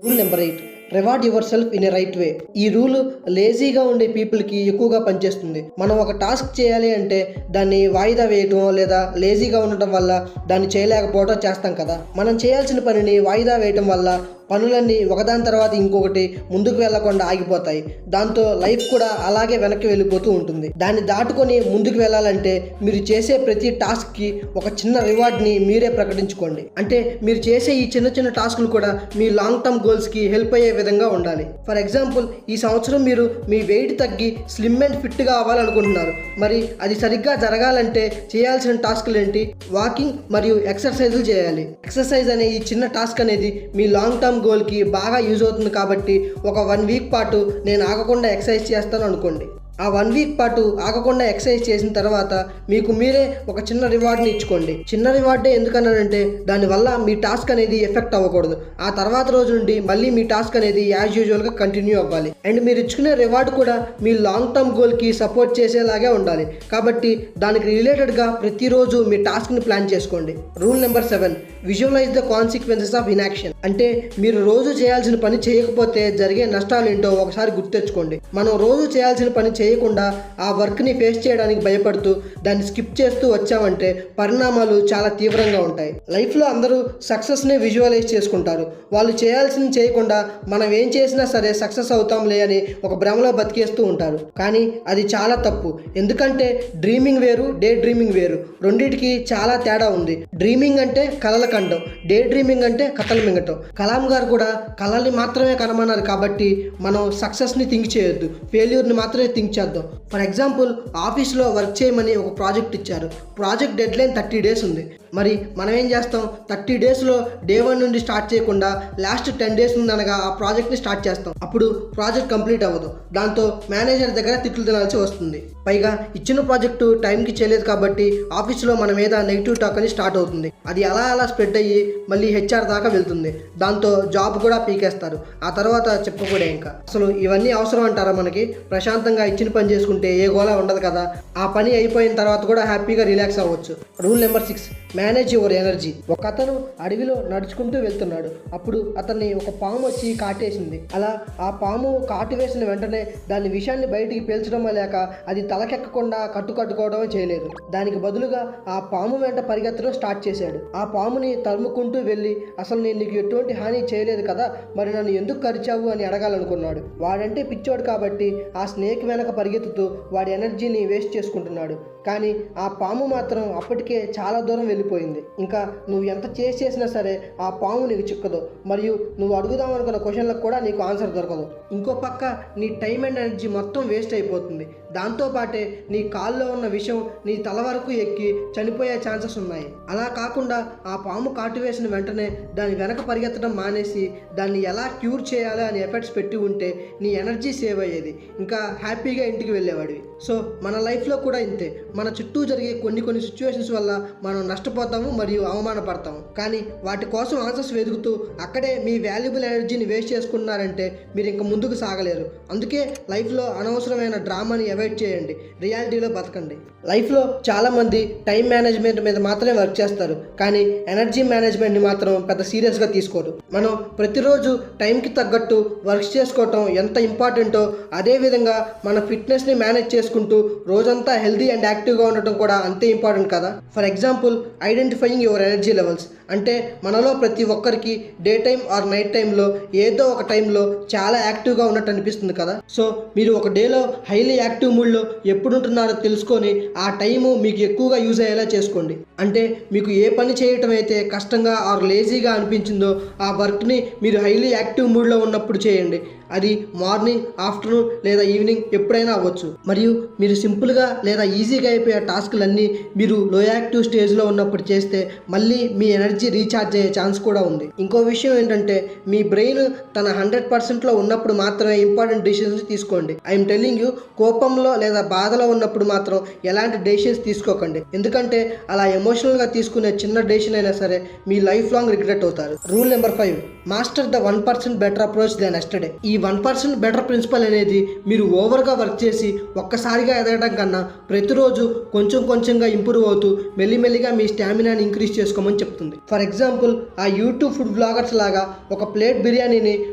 Rule number 8, reward your self in a right way. ఈ rule లేజీగా ఉండే పీపుల్కి ఎక్కువగా పనిచేస్తుంది. మనం ఒక టాస్క్ చేయాలి అంటే దాన్ని వాయిదా వేయటం లేదా లేజీగా ఉండటం వల్ల దాన్ని చేయలేకపోవడం చేస్తాం కదా. మనం చేయాల్సిన పనిని వాయిదా వేయటం వల్ల పనులన్నీ ఒకదాని తర్వాత ఇంకొకటి ముందుకు వెళ్లకుండా ఆగిపోతాయి. దాంతో లైఫ్ కూడా అలాగే వెనక్కి వెళ్ళిపోతూ ఉంటుంది. దాన్ని దాటుకొని ముందుకు వెళ్ళాలంటే మీరు చేసే ప్రతి టాస్క్కి ఒక చిన్న రివార్డ్ని మీరే ప్రకటించుకోండి. అంటే మీరు చేసే ఈ చిన్న చిన్న టాస్క్లు కూడా మీ లాంగ్ టర్మ్ గోల్స్కి హెల్ప్ అయ్యే విధంగా ఉండాలి. ఫర్ ఎగ్జాంపుల్, ఈ సంవత్సరం మీరు మీ వెయిట్ తగ్గి స్లిమ్ అండ్ ఫిట్గా అవ్వాలనుకుంటున్నారు. మరి అది సరిగ్గా జరగాలంటే చేయాల్సిన టాస్క్లు ఏంటి? వాకింగ్ మరియు ఎక్సర్సైజులు చేయాలి. ఎక్సర్సైజ్ అనే ఈ చిన్న టాస్క్ అనేది మీ లాంగ్ టర్మ్ గోల్కి బాగా యూజ్ అవుతుంది. కాబట్టి ఒక 1 వీక్ పాటు నేను ఆగకుండా ఎక్సర్సైజ్ చేస్తాను అనుకోండి. ఆ 1 వీక్ పాటు ఆగకుండా ఎక్సర్సైజ్ చేసిన తర్వాత మీకు మీరే ఒక చిన్న రివార్డ్ని ఇచ్చుకోండి. చిన్న రివార్డే ఎందుకన్నానంటే దానివల్ల మీ టాస్క్ అనేది ఎఫెక్ట్ అవ్వకూడదు. ఆ తర్వాత రోజు నుండి మళ్ళీ మీ టాస్క్ అనేది యాజ్ యూజువల్గా కంటిన్యూ అవ్వాలి. అండ్ మీరు ఇచ్చుకునే రివార్డ్ కూడా మీ లాంగ్ టర్మ్ గోల్కి సపోర్ట్ చేసేలాగే ఉండాలి. కాబట్టి దానికి రిలేటెడ్గా ప్రతిరోజు మీ టాస్క్ని ప్లాన్ చేసుకోండి. Rule number 7, visualise the consequences of inaction. అంటే మీరు రోజు చేయాల్సిన పని చేయకపోతే జరిగే నష్టాలు ఏంటో ఒకసారి గుర్తెచ్చుకోండి. మనం రోజు చేయాల్సిన పని చేయకుండా ఆ వర్క్ని ఫేస్ చేయడానికి భయపడుతూ దాన్ని స్కిప్ చేస్తూ వచ్చామంటే పరిణామాలు చాలా తీవ్రంగా ఉంటాయి. లైఫ్లో అందరూ సక్సెస్ని విజువలైజ్ చేసుకుంటారు. వాళ్ళు చేయాల్సింది చేయకుండా మనం ఏం చేసినా సరే సక్సెస్ అవుతాంలే అని ఒక భ్రమలో బతికేస్తూ ఉంటారు. కానీ అది చాలా తప్పు. ఎందుకంటే డ్రీమింగ్ వేరు, డే డ్రీమింగ్ వేరు. రెండింటికి చాలా తేడా ఉంది. డ్రీమింగ్ అంటే కలల కండం, డే డ్రీమింగ్ అంటే కథలు మింగటం. కలాం గారు కూడా కళల్ని మాత్రమే కనమన్నారు. కాబట్టి మనం సక్సెస్ని థింక్ చేయొద్దు, ఫెయిల్యూర్ని మాత్రమే థింక్ చేద్దాం. ఫర్ ఎగ్జాంపుల్, ఆఫీస్లో వర్క్ చేయమని ఒక ప్రాజెక్ట్ ఇచ్చారు. ప్రాజెక్ట్ డెడ్ లైన్ 30 days ఉంది. మరి మనం ఏం చేస్తాం? 30 daysలో డే 1 నుండి స్టార్ట్ చేయకుండా లాస్ట్ 10 days ఉందనగా ఆ ప్రాజెక్ట్ని స్టార్ట్ చేస్తాం. అప్పుడు ప్రాజెక్ట్ కంప్లీట్ అవ్వదు. దాంతో మేనేజర్ దగ్గర తిట్లు తినాల్సి వస్తుంది. పైగా ఇచ్చిన ప్రాజెక్టు టైంకి చేయలేదు కాబట్టి ఆఫీస్లో మన మీద నెగిటివ్ టాక్ అని స్టార్ట్ అవుతుంది. అది అలా స్ప్రెడ్ అయ్యి మళ్ళీ HR దాకా వెళ్తుంది. దాంతో జాబ్ కూడా పీకేస్తారు. ఆ తర్వాత చెప్పకూడే ఇంకా. అసలు ఇవన్నీ అవసరం అంటారా మనకి? ప్రశాంతంగా ఇచ్చిన పని చేసుకుంటే ఏ గోలా ఉండదు కదా. ఆ పని అయిపోయిన తర్వాత కూడా హ్యాపీగా రిలాక్స్ అవ్వచ్చు. Rule number 6, manage your energy. ఒక అతను అడవిలో నడుచుకుంటూ వెళ్తున్నాడు. అప్పుడు అతన్ని ఒక పాము వచ్చి కాటేసింది. అలా ఆ పాము కాటు వేసిన వెంటనే దాని విషాన్ని బయటికి పీల్చడం లేక అది తలకెక్కకుండా కట్టుకోవడమే చేయలేదు. దానికి బదులుగా ఆ పాము వెంట పరిగెత్తడం స్టార్ట్ చేశాడు. ఆ పాముని తరుముకుంటూ వెళ్ళి, అసలు నేను నీకు ఎటువంటి హాని చేయలేదు కదా, మరి నన్ను ఎందుకు కరిచావు అని అడగాలనుకున్నాడు. వాడంటే పిచ్చోడు కాబట్టి ఆ స్నేక్ వెనక పరిగెత్తుతూ వాడి ఎనర్జీని వేస్ట్ చేసుకుంటున్నాడు. కానీ ఆ పాము మాత్రం అప్పటికే చాలా దూరం వెళ్ళిపోయింది. ఇంకా నువ్వు ఎంత చేసినా సరే ఆ పాము నీకు చిక్కదు. మరియు నువ్వు అడుగుదాం అనుకున్న క్వశ్చన్లకు కూడా నీకు ఆన్సర్ దొరకదు. ఇంకో పక్క నీ టైం అండ్ ఎనర్జీ మొత్తం వేస్ట్ అయిపోతుంది. దాంతోపాటే నీ కాల్లో ఉన్న విషం నీ తల వరకు ఎక్కి చనిపోయే ఛాన్సెస్ ఉన్నాయి. అలా కాకుండా ఆ పాము కాటు వేసిన వెంటనే దాని వెనక పరిగెత్తడం మానేసి దాన్ని ఎలా క్యూర్ చేయాలి అని ఎఫర్ట్స్ పెట్టి ఉంటే నీ ఎనర్జీ సేవ్ అయ్యేది. ఇంకా హ్యాపీగా ఇంటికి వెళ్ళేవాడివి. సో మన లైఫ్లో కూడా ఇంతే. మన చుట్టూ జరిగే కొన్ని సిచ్యువేషన్స్ వల్ల మనం నష్టపోతాము మరియు అవమానపడతాము. కానీ వాటి కోసం ఆన్సర్స్ వెతుకుతూ అక్కడే మీ వాల్యుబుల్ ఎనర్జీని వేస్ట్ చేసుకున్నారంటే మీరు ఇంకా ముందుకు సాగలేరు. అందుకే లైఫ్లో అనవసరమైన డ్రామాని అవాయిడ్ చేయండి, రియాలిటీలో బతకండి. లైఫ్లో చాలామంది టైం మేనేజ్మెంట్ మీద మాత్రమే వర్క్ చేస్తారు, కానీ ఎనర్జీ మేనేజ్మెంట్ని మాత్రం పెద్ద సీరియస్గా తీసుకోరు. మనం ప్రతిరోజు టైంకి తగ్గట్టు వర్క్ చేసుకోవటం ఎంత ఇంపార్టెంటో అదేవిధంగా మన ఫిట్నెస్ని మేనేజ్ చేసుకుంటూ రోజంతా హెల్దీ అండ్ యాక్టివ్గా ఉండటం కూడా అంతే ఇంపార్టెంట్ కదా. For example, identifying your energy levels. అంటే మనలో ప్రతి ఒక్కరికి డే టైం ఆర్ నైట్ టైంలో ఏదో ఒక టైంలో చాలా యాక్టివ్గా ఉన్నట్టు అనిపిస్తుంది కదా. సో మీరు ఒక డేలో హైలీ యాక్టివ్ మూడ్లో ఎప్పుడు ఉంటున్నారో తెలుసుకొని ఆ టైము మీకు ఎక్కువగా యూజ్ అయ్యేలా చేసుకోండి. అంటే మీకు ఏ పని చేయటం అయితే కష్టంగా ఆర్ లేజీగా అనిపించిందో ఆ వర్క్ని మీరు హైలీ యాక్టివ్ మూడ్లో ఉన్నప్పుడు చేయండి. అది మార్నింగ్, ఆఫ్టర్నూన్ లేదా ఈవినింగ్ ఎప్పుడైనా అవ్వచ్చు. మరియు మీరు సింపుల్గా లేదా ఈజీగా అయిపోయే టాస్క్లన్నీ మీరు లో యాక్టివ్ స్టేజ్లో ఉన్నప్పుడు చేస్తే మళ్ళీ మీ ఎనర్జీ రీఛార్జ్ అయ్యే ఛాన్స్ కూడా ఉంది. ఇంకో విషయం ఏంటంటే మీ బ్రెయిన్ తన 100%లో ఉన్నప్పుడు మాత్రమే ఇంపార్టెంట్ డెసిషన్స్ తీసుకోండి. ఐఎమ్ టెల్లింగ్ యూ, కోపంలో లేదా బాధలో ఉన్నప్పుడు మాత్రం ఎలాంటి డెసిషన్స్ తీసుకోకండి. ఎందుకంటే అలా ఎమోషనల్గా తీసుకునే చిన్న డెసిషన్ అయినా సరే మీ లైఫ్ లాంగ్ రిగ్రెట్ అవుతారు. Rule number 5, master the 1% better approach than yesterday. ఈ 1% బెటర్ ప్రిన్సిపల్ అనేది మీరు ఓవర్గా వర్క్ చేసి ఒక్కసారిగా ఎదగడం కన్నా ప్రతిరోజు కొంచెం కొంచెంగా ఇంప్రూవ్ అవుతూ మెల్లిమెల్లిగా మీ స్టామినాని ఇంక్రీజ్ చేసుకోమని చెప్తుంది. ఫర్ ఎగ్జాంపుల్ ఆ యూట్యూబ్ ఫుడ్ బ్లాగర్స్ లాగా ఒక ప్లేట్ బిర్యానీని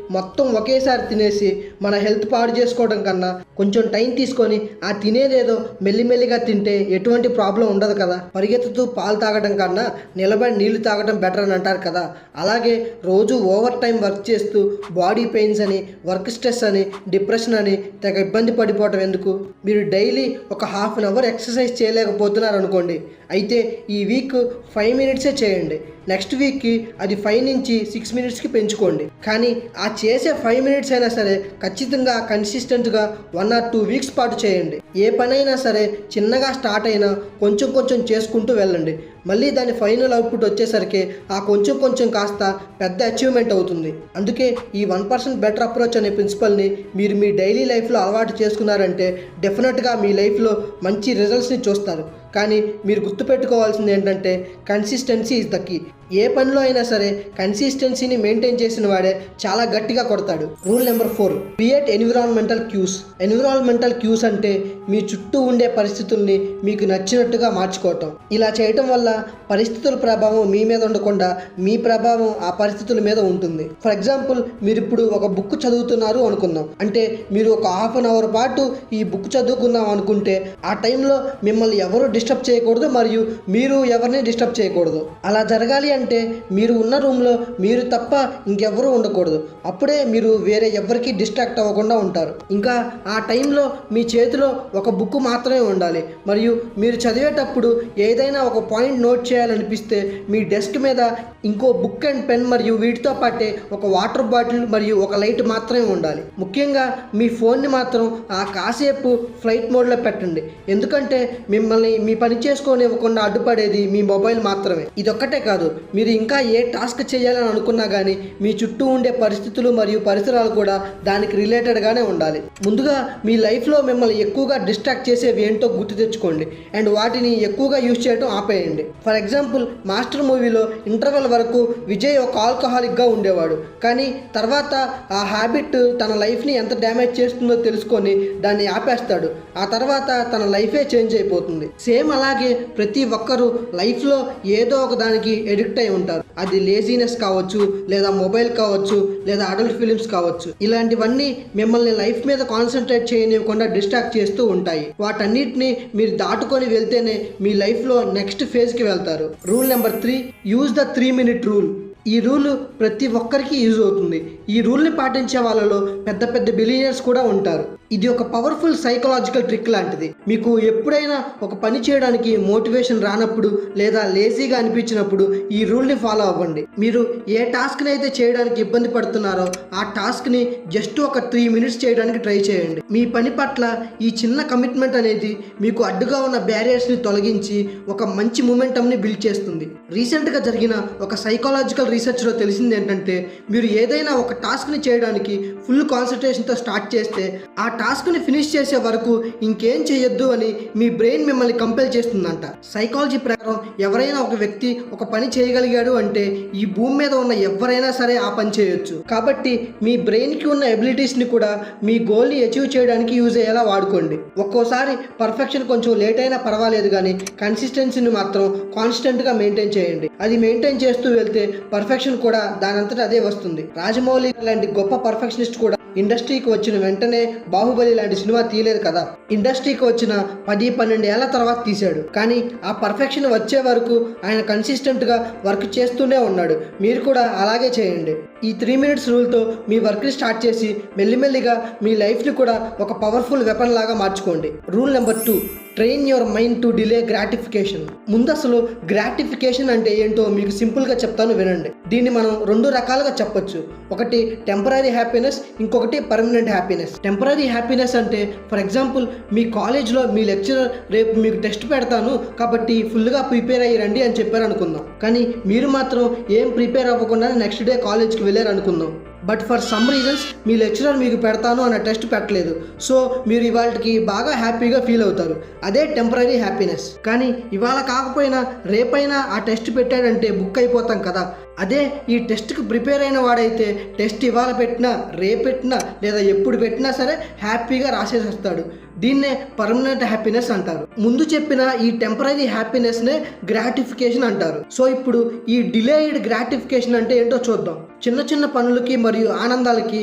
మొత్తం ఒకేసారి తినేసి మన హెల్త్ పాడు చేసుకోవడం కన్నా కొంచెం టైం తీసుకొని ఆ తినేదేదో మెల్లిమెల్లిగా తింటే ఎటువంటి ప్రాబ్లం ఉండదు కదా. పరిగెత్తుతూ పాలు తాగడం కన్నా నిలబడి నీళ్లు తాగడం బెటర్ అని అంటారు కదా. అలాగే రోజు ఓవర్ టైం వర్క్ చేస్తూ బాడీ పెయిన్స్ అని, వర్క్ స్ట్రెస్ అని, డిప్రెషన్ అని తెగ ఇబ్బంది పడిపోవటం ఎందుకు? మీరు డైలీ ఒక హాఫ్ అన్ అవర్ ఎక్సర్సైజ్ చేయలేకపోతున్నారు అనుకోండి, అయితే ఈ వీక్ 5 మినిట్సే చేయండి. నెక్స్ట్ వీక్కి అది 5 నుంచి 6 మినిట్స్కి పెంచుకోండి. కానీ ఆ చేసే 5 మినిట్స్ అయినా సరే ఖచ్చితంగా కన్సిస్టెంట్గా 1 or 2 వీక్స్ పాటు చేయండి. ఏ పనైనా సరే చిన్నగా స్టార్ట్ అయినా కొంచెం కొంచెం చేసుకుంటూ వెళ్ళండి. మళ్ళీ దాని ఫైనల్ అవుట్పుట్ వచ్చేసరికి ఆ కొంచెం కొంచెం కాస్త పెద్ద అచీవ్మెంట్ అవుతుంది. అందుకే ఈ 1% బెటర్ అప్రోచ్ అనే ప్రిన్సిపల్ని మీరు మీ డైలీ లైఫ్లో అలవాటు చేసుకున్నారంటే డెఫినెట్గా మీ లైఫ్లో మంచి రిజల్ట్స్ని చూస్తారు. కానీ మీరు గుర్తుపెట్టుకోవాల్సింది ఏంటంటే కన్సిస్టెన్సీ ఈజ్ ద కీ. ఏ పనిలో అయినా సరే కన్సిస్టెన్సీని మెయింటైన్ చేసిన వాడే చాలా గట్టిగా కొడతాడు. Rule number 4, create environmental cues. Environmental cues అంటే మీ చుట్టూ ఉండే పరిస్థితుల్ని మీకు నచ్చినట్టుగా మార్చుకోవటం. ఇలా చేయటం వల్ల పరిస్థితుల ప్రభావం మీ మీద ఉండకుండా మీ ప్రభావం ఆ పరిస్థితుల మీద ఉంటుంది. ఫర్ ఎగ్జాంపుల్, మీరు ఇప్పుడు ఒక బుక్ చదువుతున్నారు అనుకుందాం. అంటే మీరు ఒక హాఫ్ అన్ అవర్ పాటు ఈ బుక్ చదువుకుందాం అనుకుంటే ఆ టైంలో మిమ్మల్ని ఎవరు డిస్టర్బ్ చేయకూడదు మరియు మీరు ఎవరిని డిస్టర్బ్ చేయకూడదు. అలా జరగాలి అంటే మీరు ఉన్న రూమ్లో మీరు తప్ప ఇంకెవరూ ఉండకూడదు. అప్పుడే మీరు వేరే ఎవరికి డిస్ట్రాక్ట్ అవ్వకుండా ఉంటారు. ఇంకా ఆ టైంలో మీ చేతిలో ఒక బుక్ మాత్రమే ఉండాలి. మరియు మీరు చదివేటప్పుడు ఏదైనా ఒక పాయింట్ నోట్ చేయాలనిపిస్తే మీ డెస్క్ మీద ఇంకో బుక్ అండ్ పెన్ మరియు వీటితో పాటే ఒక వాటర్ బాటిల్ మరియు ఒక లైట్ మాత్రమే ఉండాలి. ముఖ్యంగా మీ ఫోన్ని మాత్రం ఆ కాసేపు ఫ్లైట్ మోడ్లో పెట్టండి. ఎందుకంటే మిమ్మల్ని మీ పని చేసుకోనివ్వకుండా అడ్డుపడేది మీ మొబైల్ మాత్రమే. ఇదొక్కటే కాదు, మీరు ఇంకా ఏ టాస్క్ చేయాలని అనుకున్నా కానీ మీ చుట్టూ ఉండే పరిస్థితులు మరియు పరిసరాలు కూడా దానికి రిలేటెడ్గానే ఉండాలి. ముందుగా మీ లైఫ్లో మిమ్మల్ని ఎక్కువగా డిస్ట్రాక్ట్ చేసేవి ఏంటో గుర్తు తెచ్చుకోండి అండ్ వాటిని ఎక్కువగా యూజ్ చేయడం ఆపేయండి. ఫర్ ఎగ్జాంపుల్, మాస్టర్ మూవీలో ఇంటర్వెల్ వరకు విజయ్ ఒక ఆల్కహాలిక్గా ఉండేవాడు. కానీ తర్వాత ఆ హ్యాబిట్ తన లైఫ్ని ఎంత డ్యామేజ్ చేస్తుందో తెలుసుకొని దాన్ని ఆపేస్తాడు. ఆ తర్వాత తన లైఫే చేంజ్ అయిపోతుంది. సేమ్ అలాగే ప్రతి ఒక్కరూ లైఫ్లో ఏదో ఒక దానికి ఎడిక్ట్ అయి ఉంటారు. అది లేజీనెస్ కావచ్చు, లేదా మొబైల్ కావచ్చు, లేదా అడల్ట్ ఫిలిమ్స్ కావచ్చు. ఇలాంటివన్నీ మిమ్మల్ని లైఫ్ మీద కాన్సన్ట్రేట్ చేయనివ్వకుండా డిస్ట్రాక్ట్ చేస్తూ ఉంటాయి. వాటన్నిటిని మీరు దాటుకొని వెళ్తేనే మీ లైఫ్లో నెక్స్ట్ ఫేజ్కి వెళ్తారు. Rule number 3, use the 3 minute rule. ఈ రూల్ ప్రతి ఒక్కరికి యూజ్ అవుతుంది. ఈ రూల్ని పాటించే వాళ్ళలో పెద్ద పెద్ద బిలియనర్స్ కూడా ఉంటారు. ఇది ఒక పవర్ఫుల్ సైకలాజికల్ ట్రిక్ లాంటిది. మీకు ఎప్పుడైనా ఒక పని చేయడానికి మోటివేషన్ రానప్పుడు లేదా లేజీగా అనిపించినప్పుడు ఈ రూల్ని ఫాలో అవ్వండి. మీరు ఏ టాస్క్ని అయితే చేయడానికి ఇబ్బంది పడుతున్నారో ఆ టాస్క్ని జస్ట్ ఒక 3 minutes చేయడానికి ట్రై చేయండి. మీ పని పట్ల ఈ చిన్న కమిట్మెంట్ అనేది మీకు అడ్డుగా ఉన్న బ్యారియర్స్ని తొలగించి ఒక మంచి మొమెంటంని బిల్డ్ చేస్తుంది. రీసెంట్గా జరిగిన ఒక సైకలాజికల్ రీసెర్చ్లో తెలిసింది ఏంటంటే, మీరు ఏదైనా ఒక టాస్క్ని చేయడానికి ఫుల్ కాన్సన్ట్రేషన్తో స్టార్ట్ చేస్తే ఆ టాస్క్ని ఫినిష్ చేసే వరకు ఇంకేం చేయొద్దు అని మీ బ్రెయిన్ మిమ్మల్ని కంపెల్ చేస్తుందంట. సైకాలజీ ప్రకారం ఎవరైనా ఒక వ్యక్తి ఒక పని చేయగలిగాడు అంటే ఈ భూమి మీద ఉన్న ఎవరైనా సరే ఆ పని చేయొచ్చు. కాబట్టి మీ బ్రెయిన్కి ఉన్న ఎబిలిటీస్ని కూడా మీ గోల్ని అచీవ్ చేయడానికి యూజ్ అయ్యేలా వాడుకోండి. ఒక్కోసారి పర్ఫెక్షన్ కొంచెం లేట్ అయినా పర్వాలేదు, కానీ కన్సిస్టెన్సీని మాత్రం కాన్స్టెంట్గా మెయింటైన్ చేయండి. అది మెయింటైన్ చేస్తూ వెళ్తే పర్ఫెక్షన్ కూడా దానంతటా అదే వస్తుంది. రాజమౌళి లాంటి గొప్ప పర్ఫెక్షనిస్ట్ కూడా ఇండస్ట్రీకి వచ్చిన వెంటనే బాహుబలి లాంటి సినిమా తీయలేదు కదా. ఇండస్ట్రీకి వచ్చిన 10-12 ఏళ్ల తర్వాత తీశాడు. కానీ ఆ పర్ఫెక్షన్ వచ్చే వరకు ఆయన కన్సిస్టెంట్గా వర్క్ చేస్తూనే ఉన్నాడు. మీరు కూడా అలాగే చేయండి. ఈ 3 minutes రూల్తో మీ వర్క్ని స్టార్ట్ చేసి మెల్లిమెల్లిగా మీ లైఫ్ని కూడా ఒక పవర్ఫుల్ వెపన్ లాగా మార్చుకోండి. Rule number 2, train your mind to delay gratification. ముందు అసలు గ్రాటిఫికేషన్ అంటే ఏంటో మీకు సింపుల్గా చెప్తాను, వినండి. దీన్ని మనం 2 రకాలుగా చెప్పొచ్చు. ఒకటి టెంపరరీ హ్యాపీనెస్, ఇంకొకటి పర్మనెంట్ హ్యాపీనెస్. టెంపరరీ హ్యాపీనెస్ అంటే ఫర్ ఎగ్జాంపుల్, మీ కాలేజ్లో మీ లెక్చరర్ రేపు మీకు టెస్ట్ పెడతాను కాబట్టి ఫుల్గా ప్రిపేర్ అయ్యి రండి అని చెప్పారు అనుకుందాం. కానీ మీరు మాత్రం ఏం ప్రిపేర్ అవ్వకుండా నెక్స్ట్ డే కాలేజ్కి వెళ్ళారు అనుకుందాం. But for some reasons me lecturer మీకు పెడతాను అన్న టెస్ట్ పెట్టలేదు. సో మీరు ఇవాళకి బాగా హ్యాపీగా ఫీల్ అవుతారు. అదే టెంపరీ హ్యాపీనెస్. కానీ ఇవాళ కాకపోయినా రేపైనా ఆ టెస్ట్ పెట్టాడంటే బుక్ అయిపోతాం కదా. అదే ఈ టెస్ట్కి ప్రిపేర్ అయిన వాడైతే టెస్ట్ ఇవాళ పెట్టినా రేపు పెట్టినా లేదా ఎప్పుడు పెట్టినా సరే హ్యాపీగా రాసేసి వస్తాడు. దీన్నే పర్మనెంట్ హ్యాపీనెస్ అంటారు. ముందు చెప్పిన ఈ టెంపరీ హ్యాపీనెస్నే గ్రాటిఫికేషన్ అంటారు. సో ఇప్పుడు ఈ డిలేయిడ్ గ్రాటిఫికేషన్ అంటే ఏంటో చూద్దాం. చిన్న చిన్న పనులకి మరియు ఆనందాలకి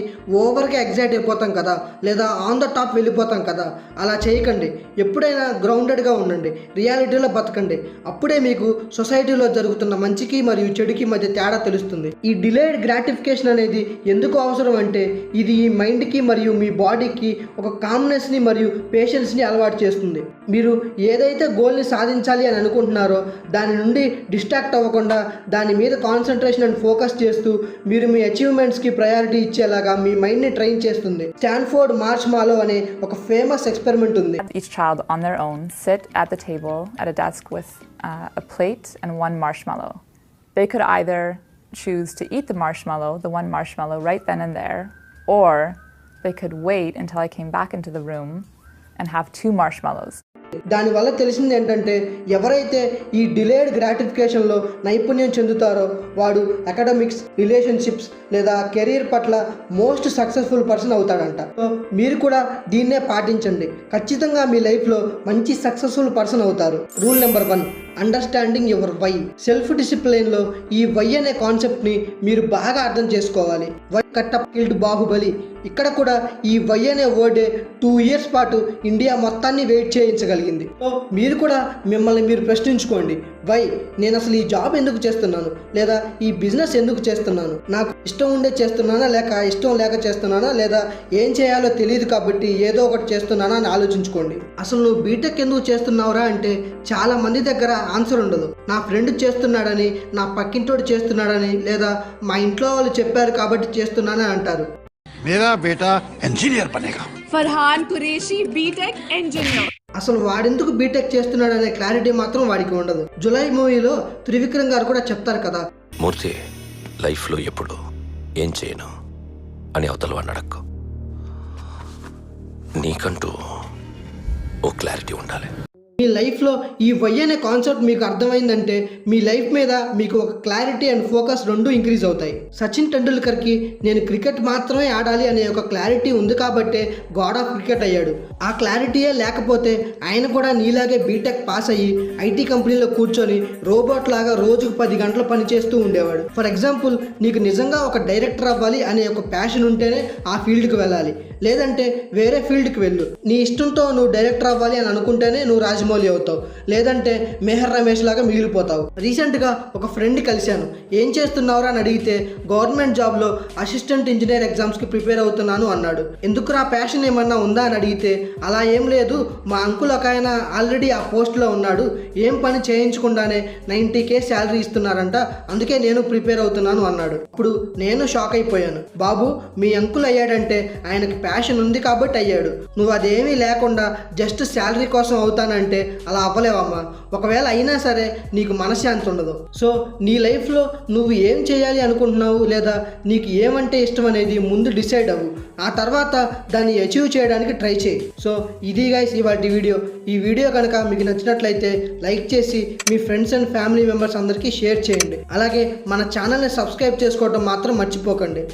ఓవర్గా ఎగ్జైట్ అయిపోతాం కదా, లేదా ఆన్ ద టాప్ వెళ్ళిపోతాం కదా. అలా చేయకండి. ఎప్పుడైనా గ్రౌండెడ్గా ఉండండి, రియాలిటీలో బతకండి. అప్పుడే మీకు సొసైటీలో జరుగుతున్న మంచికి మరియు చెడుకి మధ్య తేడా తెలుస్తుంది. ఈ డిలేయిడ్ గ్రాటిఫికేషన్ అనేది ఎందుకు అవసరం అంటే ఇది ఈ మైండ్కి మరియు మీ బాడీకి ఒక కామ్నెస్ని మరియు పేషెన్స్ని అలవాటు చేస్తుంది. మీరు ఏదైతే గోల్ని సాధించాలి అని అనుకుంటున్నారో దాని నుండి డిస్ట్రాక్ట్ అవ్వకుండా దాని మీద కాన్సన్ట్రేషన్ అండ్ ఫోకస్ చేస్తూ మీరు మీ అచీవ్మెంట్స్కి ప్రయారిటీ ఇచ్చేలాగా మీ మైండ్ని ట్రైన్ చేస్తుంది. స్టాన్ఫోర్డ్ మార్ష్మాలో అనే ఒక ఫేమస్ ఎక్స్పెరిమెంట్ ఉంది. Each child on their own sit at the table at a desk with a plate and one marshmallow. They could either choose to eat the one marshmallow right then and there, or they could wait until I came back into the room and have 2 marshmallows. దానివల్ల తెలిసింది ఏంటంటే ఎవరైతే ఈ delayed గ్రాటిఫికేషన్లో నైపుణ్యం చెందుతారో వాడు academics, relationships లేదా career పట్ల మోస్ట్ సక్సెస్ఫుల్ పర్సన్ అవుతాడంట. సో మీరు కూడా దీన్నే పాటించండి. ఖచ్చితంగా మీ లైఫ్లో మంచి సక్సెస్ఫుల్ పర్సన్ అవుతారు. Rule number 1, understanding your why. Self డిసిప్లిన్లో ఈ వై అనే కాన్సెప్ట్ని మీరు బాగా అర్థం చేసుకోవాలి. Why Kattappa killed Baahubali. ఇక్కడ కూడా ఈ వై అనే వర్డే 2 years పాటు ఇండియా మొత్తాన్ని వెయిట్ చేయించగలిగింది. సో మీరు కూడా మిమ్మల్ని మీరు ప్రశ్నించుకోండి, వై నేను అసలు ఈ జాబ్ ఎందుకు చేస్తున్నాను, లేదా ఈ బిజినెస్ ఎందుకు చేస్తున్నాను, నాకు ఇష్టం ఉండే చేస్తున్నానా లేక ఇష్టం లేక చేస్తున్నానా, లేదా ఏం చేయాలో తెలియదు కాబట్టి ఏదో ఒకటి చేస్తున్నానా అని ఆలోచించుకోండి. అసలు నువ్వు బీటెక్ ఎందుకు చేస్తున్నావురా అంటే చాలా మంది దగ్గర ఆన్సర్ ఉండదు. నా ఫ్రెండ్ చేస్తున్నాడని, నా పక్కింటోడు చేస్తున్నాడని, లేదా మా ఇంట్లో వాళ్ళు చెప్పారు కాబట్టి చేస్తున్నానని అంటారు. मेरा बेटा इंजीनियर बनेगा. Farhan Qureshi BTech engineer. అసలు వాడెందుకు బీటెక్ చేస్తున్నాడు అనే క్లారిటీ మాత్రం వాడికి ఉండదు. జులై మూవీలో త్రివిక్రమ్ గారు కూడా చెప్తారు కదా, మూర్తి లైఫ్లో ఎప్పుడు ఏం చేయను అని అవతల వాడిని అడక్కు. నీకంటూ ఓ క్లారిటీ ఉండాలి. మీ లైఫ్లో ఈ వై అనే కాన్సెప్ట్ మీకు అర్థమైందంటే మీ లైఫ్ మీద మీకు ఒక క్లారిటీ అండ్ ఫోకస్ రెండు ఇంక్రీజ్ అవుతాయి. సచిన్ టెండూల్కర్కి నేను క్రికెట్ మాత్రమే ఆడాలి అనే ఒక క్లారిటీ ఉంది కాబట్టే గాడ్ ఆఫ్ క్రికెట్ అయ్యాడు. ఆ క్లారిటీయే లేకపోతే ఆయన కూడా నీలాగే బీటెక్ పాస్ అయ్యి ఐటీ కంపెనీలో కూర్చొని రోబోట్ లాగా రోజుకు 10 గంటలు పనిచేస్తూ ఉండేవాడు. ఫర్ ఎగ్జాంపుల్, నీకు నిజంగా ఒక డైరెక్టర్ అవ్వాలి అనే ఒక ప్యాషన్ ఉంటేనే ఆ ఫీల్డ్కి వెళ్ళాలి, లేదంటే వేరే ఫీల్డ్కి వెళ్ళు. నీ ఇష్టంతో నువ్వు డైరెక్టర్ అవ్వాలి అని అనుకుంటేనే నువ్వు రాజమౌళి అవుతావు, లేదంటే మెహర్ రమేష్ లాగా మిగిలిపోతావు. రీసెంట్గా ఒక ఫ్రెండ్ కలిశాను. ఏం చేస్తున్నావురా అని అడిగితే గవర్నమెంట్ జాబ్లో అసిస్టెంట్ ఇంజనీర్ ఎగ్జామ్స్కి ప్రిపేర్ అవుతున్నాను అన్నాడు. ఎందుకు నా ప్యాషన్ ఏమన్నా ఉందా అని అడిగితే అలా ఏం లేదు, మా అంకుల్ ఒక ఆయన ఆల్రెడీ ఆ పోస్ట్లో ఉన్నాడు, ఏం పని చేయించకుండానే 90K శాలరీ ఇస్తున్నారంట, అందుకే నేను ప్రిపేర్ అవుతున్నాను అన్నాడు. అప్పుడు నేను షాక్ అయిపోయాను. బాబు, మీ అంకుల్ అయ్యాడంటే ఆయనకి ప్యాషన్ ఉంది కాబట్టి అయ్యాడు. నువ్వు అదేమీ లేకుండా జస్ట్ శాలరీ కోసం అవుతానంటే అలా అవ్వలేవమ్మా. ఒకవేళ అయినా సరే నీకు మనశ్శాంతి ఉండదు. సో నీ లైఫ్లో నువ్వు ఏం చేయాలి అనుకుంటున్నావు లేదా నీకు ఏమంటే ఇష్టం అనేది ముందు డిసైడ్ అవ్వు. ఆ తర్వాత దాన్ని అచీవ్ చేయడానికి ట్రై చేయి. సో ఇది గైస్ ఇవాల్టి వీడియో. ఈ వీడియో కనుక మీకు నచ్చినట్లయితే లైక్ చేసి మీ ఫ్రెండ్స్ అండ్ ఫ్యామిలీ మెంబర్స్ అందరికీ షేర్ చేయండి. అలాగే మన ఛానల్ని సబ్స్క్రైబ్ చేసుకోవడం మాత్రం మర్చిపోకండి.